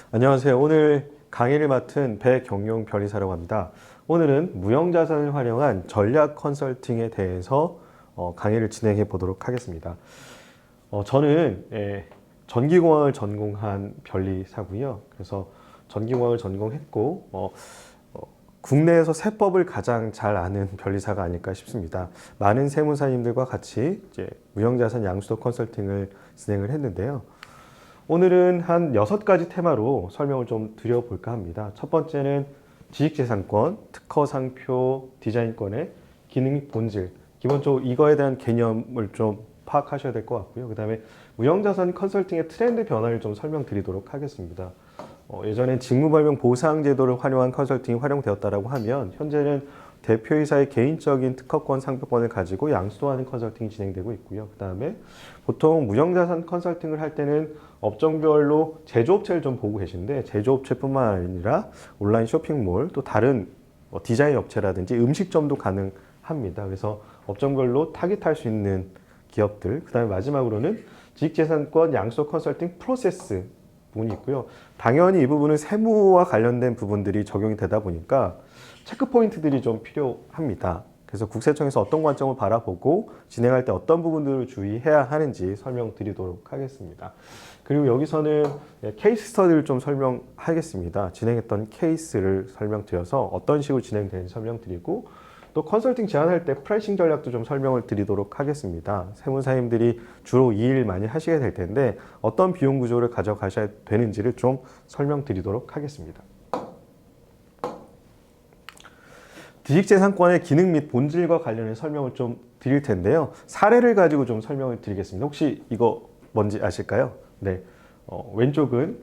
안녕하세요. 오늘 강의를 맡은 배경용 변리사라고 합니다. 오늘은 무형자산을 활용한 전략 컨설팅에 대해서 강의를 진행해 보도록 하겠습니다. 저는 전기공학을 전공한 변리사고요. 그래서 전기공학을 전공했고 국내에서 세법을 가장 잘 아는 변리사가 아닐까 싶습니다. 많은 세무사님들과 같이 이제 무형자산 양수도 컨설팅을 진행을 했는데요. 오늘은 한 6가지 테마로 설명을 좀 드려볼까 합니다. 첫 번째는 지식재산권, 특허상표, 디자인권의 기능 및 본질. 기본적으로 이거에 대한 개념을 좀 파악하셔야 될 것 같고요. 그 다음에 무형자산 컨설팅의 트렌드 변화를 좀 설명드리도록 하겠습니다. 예전엔 직무발명 보상제도를 활용한 컨설팅이 활용되었다라고 하면 현재는 대표이사의 개인적인 특허권, 상표권을 가지고 양수도하는 컨설팅이 진행되고 있고요. 그 다음에 보통 무형자산 컨설팅을 할 때는 업종별로 제조업체를 좀 보고 계신데 제조업체뿐만 아니라 온라인 쇼핑몰 또 다른 디자인 업체라든지 음식점도 가능합니다. 그래서 업종별로 타깃할 수 있는 기업들, 그 다음에 마지막으로는 지식재산권 양수도 컨설팅 프로세스 부분이 있고요. 당연히 이 부분은 세무와 관련된 부분들이 적용이 되다 보니까 체크 포인트들이 좀 필요합니다. 그래서 국세청에서 어떤 관점을 바라보고 진행할 때 어떤 부분들을 주의해야 하는지 설명드리도록 하겠습니다. 그리고 여기서는 케이스 스터디를 좀 설명하겠습니다. 진행했던 케이스를 설명드려서 어떤 식으로 진행되는지 설명드리고 또 컨설팅 제안할 때 프라이싱 전략도 좀 설명을 드리도록 하겠습니다. 세무사님들이 주로 이 일 많이 하시게 될 텐데 어떤 비용 구조를 가져가셔야 되는지를 좀 설명드리도록 하겠습니다. 지식재산권의 기능 및 본질과 관련해 설명을 좀 드릴 텐데요. 사례를 가지고 좀 설명을 드리겠습니다. 혹시 이거 뭔지 아실까요? 네, 왼쪽은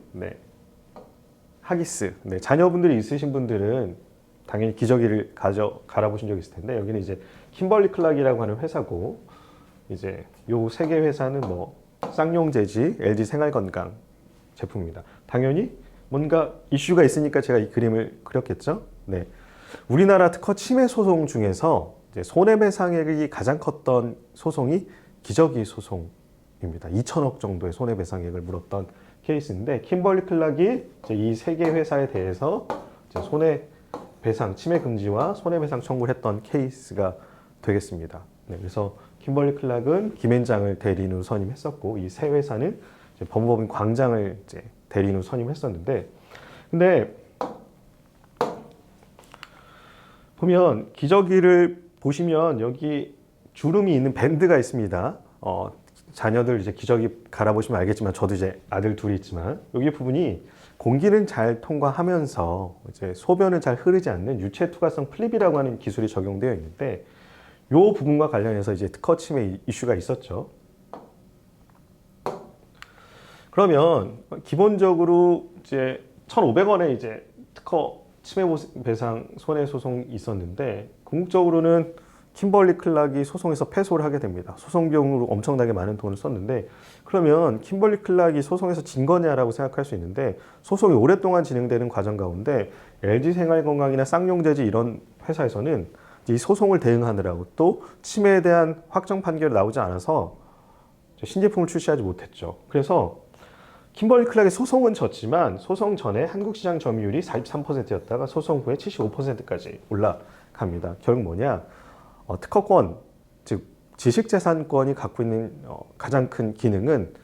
하기스. 자녀분들이 있으신 분들은 당연히 기저귀를 갈아보신 적 있을 텐데 여기는 이제 킴벌리 클락이라고 하는 회사고 이제 요 세 개 회사는 쌍용재지, LG 생활건강 제품입니다. 당연히 뭔가 이슈가 있으니까 제가 이 그림을 그렸겠죠. 네. 우리나라 특허 침해 소송 중에서 이제 손해배상액이 가장 컸던 소송이 기저귀 소송입니다. 2천억 정도의 손해배상액을 물었던 케이스인데 킴벌리 클락이 이 세 개 회사에 대해서 손해배상 침해 금지와 손해배상 청구를 했던 케이스가 되겠습니다. 네, 그래서 킴벌리 클락은 김앤장을 대리인으로 선임했었고 이 세 회사는 법무법인 광장을 대리인으로 선임했었는데 근데 보면 기저귀를 보시면 여기 주름이 있는 밴드가 있습니다. 자녀들 이제 기저귀 갈아보시면 알겠지만 저도 이제 아들 둘이 있지만 여기 부분이 공기를 잘 통과하면서 이제 소변을 잘 흐르지 않는 유체 투과성 플립이라고 하는 기술이 적용되어 있는데 이 부분과 관련해서 이제 특허 침해 이슈가 있었죠. 그러면 기본적으로 이제 1,500원에 이제 특허 침해배상 손해소송이 있었는데 궁극적으로는 킴벌리 클락이 소송에서 패소를 하게 됩니다. 소송 비용으로 엄청나게 많은 돈을 썼는데 그러면 킴벌리 클락이 소송에서 진 거냐라고 생각할 수 있는데 소송이 오랫동안 진행되는 과정 가운데 LG생활건강이나 쌍용재지 이런 회사에서는 이 소송을 대응하느라고 또 침해에 대한 확정 판결이 나오지 않아서 신제품을 출시하지 못했죠. 그래서 킴벌리 클락의 소송은 졌지만 소송 전에 한국시장 점유율이 43%였다가 소송 후에 75%까지 올라갑니다. 결국 뭐냐? 특허권, 즉 지식재산권이 갖고 있는 가장 큰 기능은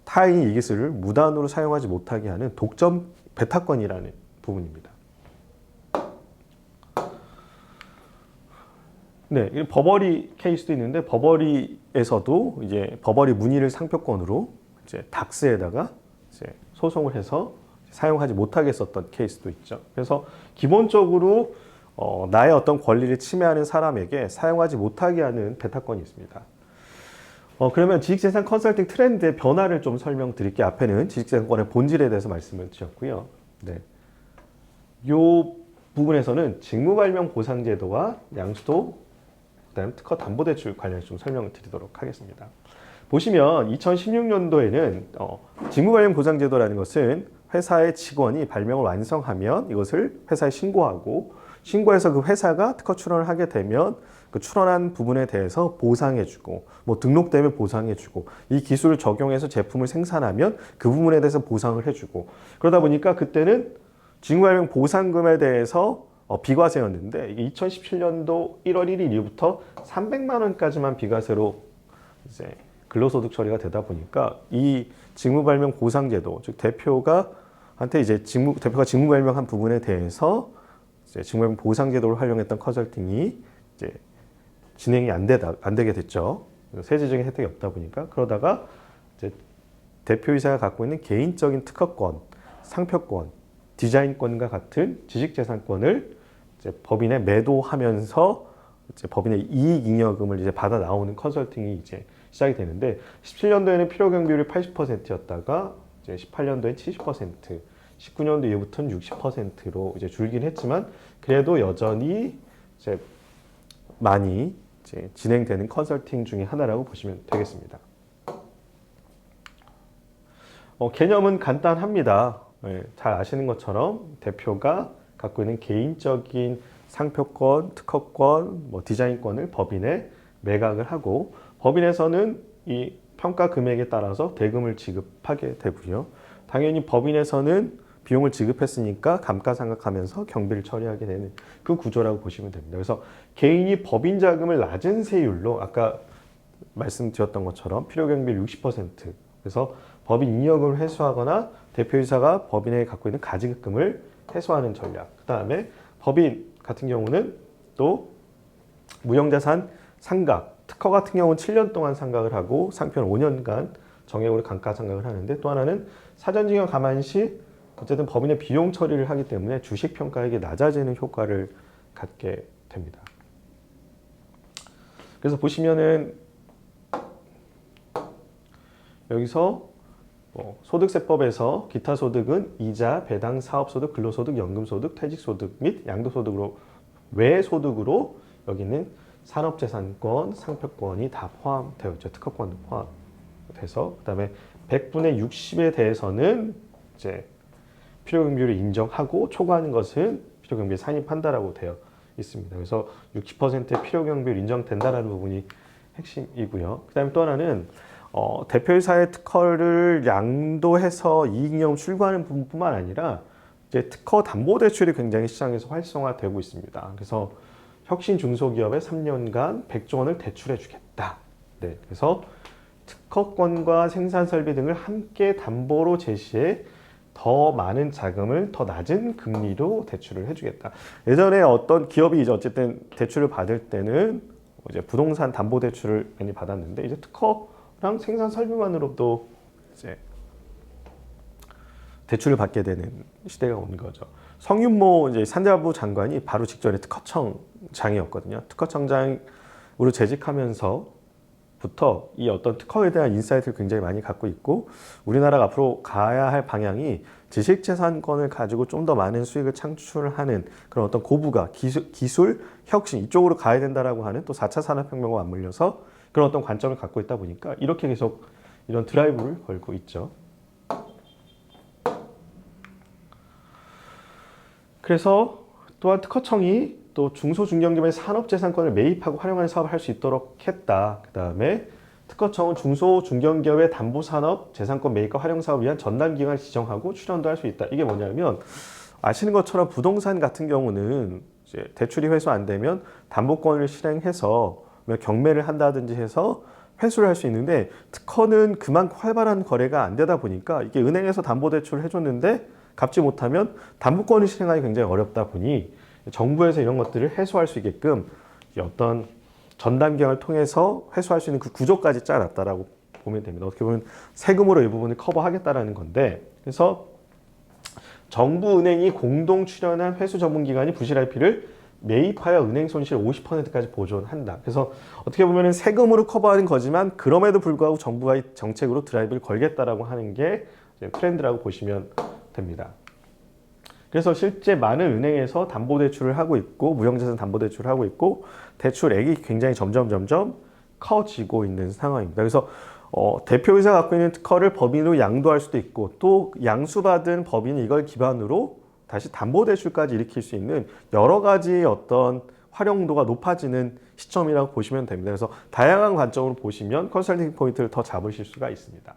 타인이 이 기술을 무단으로 사용하지 못하게 하는 독점 배타권이라는 부분입니다. 네, 버버리 케이스도 있는데 버버리에서도 이제 버버리 무늬를 상표권으로 이제 닥스에다가 소송을 해서 사용하지 못하게 했었던 케이스도 있죠. 그래서 기본적으로 나의 어떤 권리를 침해하는 사람에게 사용하지 못하게 하는 배타권이 있습니다. 그러면 지식재산 컨설팅 트렌드의 변화를 좀 설명드릴게요. 앞에는 지식재산권의 본질에 대해서 말씀을 드렸고요. 네. 이 부분에서는 직무발명 보상제도와 양수도, 그다음 특허 담보대출 관련해서 좀 설명을 드리도록 하겠습니다. 보시면 2016년도에는 직무발명 보상제도라는 것은 회사의 직원이 발명을 완성하면 이것을 회사에 신고하고 신고해서 그 회사가 특허 출원을 하게 되면 그 출원한 부분에 대해서 보상해주고 뭐 등록되면 보상해주고 이 기술을 적용해서 제품을 생산하면 그 부분에 대해서 보상을 해주고 그러다 보니까 그때는 징후발명 보상금에 대해서 비과세였는데 이게 2017년도 1월 1일 이후부터 300만 원까지만 비과세로 이제 근로소득 처리가 되다 보니까 이 직무발명 보상제도 즉 대표가 직무발명한 부분에 대해서 이제 직무발명 보상제도를 활용했던 컨설팅이 이제 진행이 안 되게 됐죠. 세제적인 혜택이 없다 보니까 그러다가 이제 대표이사가 갖고 있는 개인적인 특허권, 상표권, 디자인권과 같은 지식재산권을 이제 법인에 매도하면서 이제 법인의 이익잉여금을 이제 받아 나오는 컨설팅이 이제 시작이 되는데 17년도에는 필요 경비율이 80%였다가 이제 18년도에 70%, 19년도 이후부터는 60%로 이제 줄긴 했지만 그래도 여전히 이제 많이 이제 진행되는 컨설팅 중에 하나라고 보시면 되겠습니다. 개념은 간단합니다. 잘 아시는 것처럼 대표가 갖고 있는 개인적인 상표권, 특허권, 뭐 디자인권을 법인에 매각을 하고 법인에서는 이 평가 금액에 따라서 대금을 지급하게 되고요. 당연히 법인에서는 비용을 지급했으니까 감가상각하면서 경비를 처리하게 되는 그 구조라고 보시면 됩니다. 그래서 개인이 법인 자금을 낮은 세율로 아까 말씀드렸던 것처럼 필요경비율 60% 그래서 법인 잉여금을 회수하거나 대표이사가 법인에 갖고 있는 가지급금을 회수하는 전략. 그 다음에 법인 같은 경우는 또 무형자산 상각, 특허 같은 경우는 7년 동안 상각을 하고 상표는 5년간 정액으로 감가상각을 하는데 또 하나는 사전징여 감안 시 어쨌든 법인의 비용 처리를 하기 때문에 주식평가액이 낮아지는 효과를 갖게 됩니다. 그래서 보시면은 여기서 소득세법에서 기타 소득은 이자, 배당, 사업소득, 근로소득, 연금소득, 퇴직소득 및 양도소득으로 외소득으로 여기는 산업재산권, 상표권이 다 포함되어 있죠. 특허권도 포함돼서 그다음에 100분의 60에 대해서는 이제 필요경비율을 인정하고 초과하는 것은 필요경비에 산입한다라고 되어 있습니다. 그래서 60%의 필요경비율 인정된다라는 부분이 핵심이고요. 그다음에 또 하나는 대표이사의 특허를 양도해서 이익잉여금 출구하는 부분뿐만 아니라 이제 특허 담보대출이 굉장히 시장에서 활성화되고 있습니다. 그래서 혁신 중소기업에 3년간 100조 원을 대출해 주겠다. 네, 그래서 특허권과 생산 설비 등을 함께 담보로 제시해 더 많은 자금을 더 낮은 금리로 대출을 해주겠다. 예전에 어떤 기업이 이제 어쨌든 대출을 받을 때는 이제 부동산 담보 대출을 많이 받았는데 이제 특허랑 생산 설비만으로도 이제 대출을 받게 되는 시대가 온 거죠. 성윤모 이제 산자부 장관이 바로 직전에 특허청장이었거든요. 특허청장으로 재직하면서부터 이 어떤 특허에 대한 인사이트를 굉장히 많이 갖고 있고 우리나라가 앞으로 가야 할 방향이 지식재산권을 가지고 좀 더 많은 수익을 창출하는 그런 어떤 고부가 기술 혁신 이쪽으로 가야 된다라고 하는 또 4차 산업혁명과 맞물려서 그런 어떤 관점을 갖고 있다 보니까 이렇게 계속 이런 드라이브를 걸고 있죠. 그래서 또한 특허청이 또 중소중견기업의 산업재산권을 매입하고 활용하는 사업을 할 수 있도록 했다. 그 다음에 특허청은 중소중견기업의 담보산업 재산권 매입과 활용 사업을 위한 전담기관을 지정하고 출연도 할 수 있다. 이게 뭐냐면 아시는 것처럼 부동산 같은 경우는 이제 대출이 회수 안 되면 담보권을 실행해서 경매를 한다든지 해서 회수를 할 수 있는데 특허는 그만큼 활발한 거래가 안 되다 보니까 이게 은행에서 담보대출을 해줬는데 갚지 못하면 담보권을 실행하기 굉장히 어렵다 보니 정부에서 이런 것들을 해소할 수 있게끔 어떤 전담기관을 통해서 회수할 수 있는 그 구조까지 짜놨다라고 보면 됩니다. 어떻게 보면 세금으로 이 부분을 커버하겠다라는 건데 그래서 정부 은행이 공동 출연한 회수 전문기관이 부실 IP를 매입하여 은행 손실 50%까지 보존한다. 그래서 어떻게 보면 세금으로 커버하는 거지만 그럼에도 불구하고 정부가 이 정책으로 드라이브를 걸겠다라고 하는 게 트렌드라고 보시면 됩니다. 그래서 실제 많은 은행에서 담보대출을 하고 있고 무형자산 담보대출을 하고 있고 대출액이 굉장히 점점 커지고 있는 상황입니다. 그래서 대표이사가 갖고 있는 특허를 법인으로 양도할 수도 있고 또 양수받은 법인이 이걸 기반으로 다시 담보대출까지 일으킬 수 있는 여러 가지 어떤 활용도가 높아지는 시점이라고 보시면 됩니다. 그래서 다양한 관점으로 보시면 컨설팅 포인트를 더 잡으실 수가 있습니다.